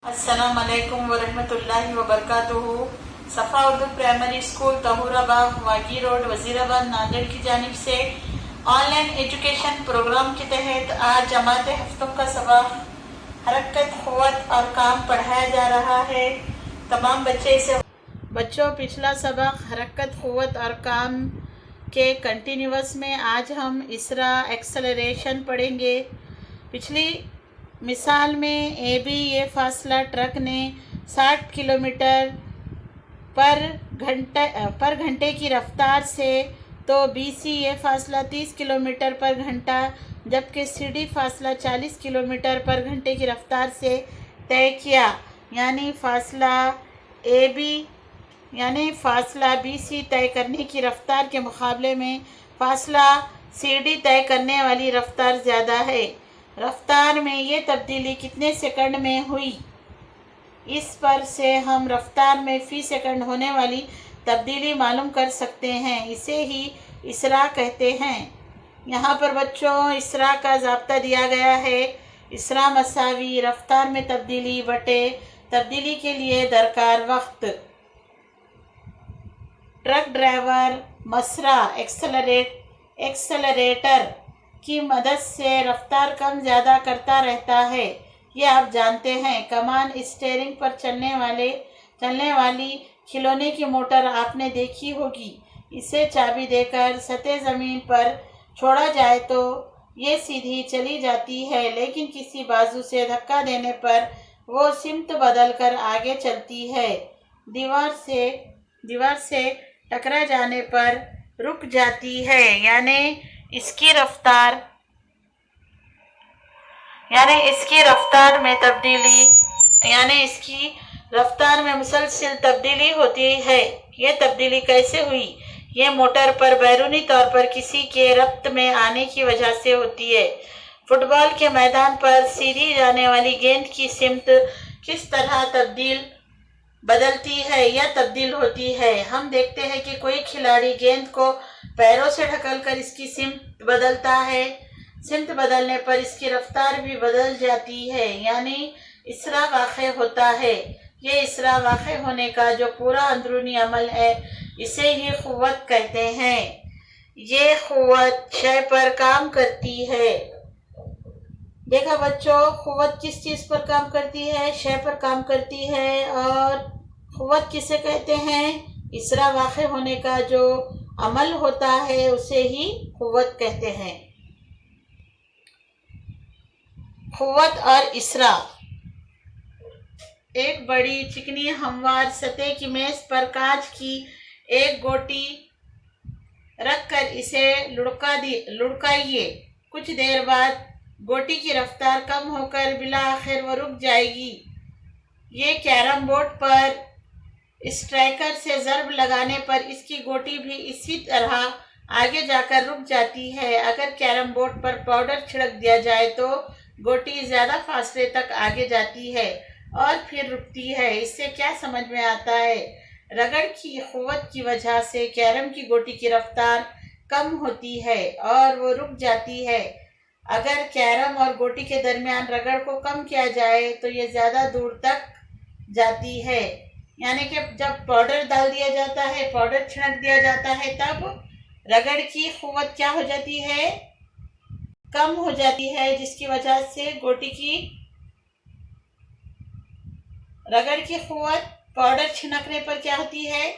अस्सलाम वालेकुम वरहमतुल्लाहि वबरकातुहू। सफ़ा Urdu primary school तहूराबाग वागी road Wazirabad Nanded की जानिब से ऑनलाइन एजुकेशन प्रोग्राम के तहत आज जमात हफ्तों का सबक हरकत क़ुव्वत और काम पढ़ाया जा रहा है। तमाम बच्चों पिछला सबक हरकत क़ुव्वत और काम के कंटिन्यूस में आज हम इसरा एक्सेलरेशन पढ़ेंगे। पिछली मिसाल में ए बी ये फासला ट्रक ने 60 किलोमीटर पर घंटे की रफ्तार से, तो बी सी ये फासला 30 किलोमीटर पर घंटा जबकि सी डी फासला 40 किलोमीटर पर घंटे की रफ्तार से तय किया। यानी फासला बी सी तय करने की रफ्तार के मुकाबले में फासला सी डी तय करने वाली रफ्तार ज़्यादा है। रफ्तार में ये तब्दीली कितने सेकंड में हुई, इस पर से हम रफ्तार में फ़ी सेकंड होने वाली तब्दीली मालूम कर सकते हैं। इसे ही इसरा कहते हैं। यहाँ पर बच्चों इसरा का ज़ाब्ता दिया गया है। इसरा मसावी रफ्तार में तब्दीली बटे तब्दीली के लिए दरकार वक्त। ट्रक ड्राइवर मसरा एक्सेलरेटर की मदद से रफ्तार कम ज़्यादा करता रहता है, ये आप जानते हैं। कमान स्टीयरिंग पर चलने वाली खिलौने की मोटर आपने देखी होगी। इसे चाबी देकर सतह ज़मीन पर छोड़ा जाए तो ये सीधी चली जाती है, लेकिन किसी बाजू से धक्का देने पर वो सिमत बदल कर आगे चलती है। दीवार से टकरा जाने पर रुक जाती है। यानी इसकी रफ्तार में मुसलसल तब्दीली होती है। ये तब्दीली कैसे हुई? ये मोटर पर बैरूनी तौर पर किसी के रब्त में आने की वजह से होती है। फुटबॉल के मैदान पर सीधी जाने वाली गेंद की सिमत किस तरह बदलती है या तब्दील होती है। हम देखते हैं कि कोई खिलाड़ी गेंद को पैरों से ढकलकर इसकी सिमत बदलता है। सिमत बदलने पर इसकी रफ्तार भी बदल जाती है, यानी इसरा वाक़े होता है। ये इसरा वाक़े होने का जो पूरा अंदरूनी अमल है, इसे ही क़ुव्वत कहते हैं। ये क़ुव्वत शय पर काम करती है। देखा बच्चों, क़ुव्वत किस चीज़ पर काम करती है? शय पर काम करती है। और क़ुव्वत किसे कहते हैं? इसरा वाक़े होने का जो अमल होता है उसे ही क़ुव्वत कहते हैं। क़ुव्वत और इसरा। एक बड़ी चिकनी हमवार सतह की मेज़ पर कांच की एक गोटी रखकर इसे लुढ़काइए। कुछ देर बाद गोटी की रफ्तार कम होकर बिला आखिर वो रुक जाएगी। ये कैरम बोर्ड पर स्ट्राइकर से ज़रब लगाने पर इसकी गोटी भी इसी तरह आगे जाकर रुक जाती है। अगर कैरम बोर्ड पर पाउडर छिड़क दिया जाए तो गोटी ज़्यादा फासले तक आगे जाती है और फिर रुकती है। इससे क्या समझ में आता है? रगड़ की क़ुव्वत की वजह से कैरम की गोटी की रफ्तार कम होती है और वो रुक जाती है। अगर कैरम और गोटी के दरमियान रगड़ को कम किया जाए तो ये ज़्यादा दूर तक जाती है। यानी कि जब पाउडर डाल दिया जाता है, पाउडर छिड़क दिया जाता है, तब रगड़ की क़ुव्वत क्या हो जाती है? कम हो जाती है, जिसकी वजह से रगड़ की क़ुव्वत पाउडर छिड़कने पर क्या होती है?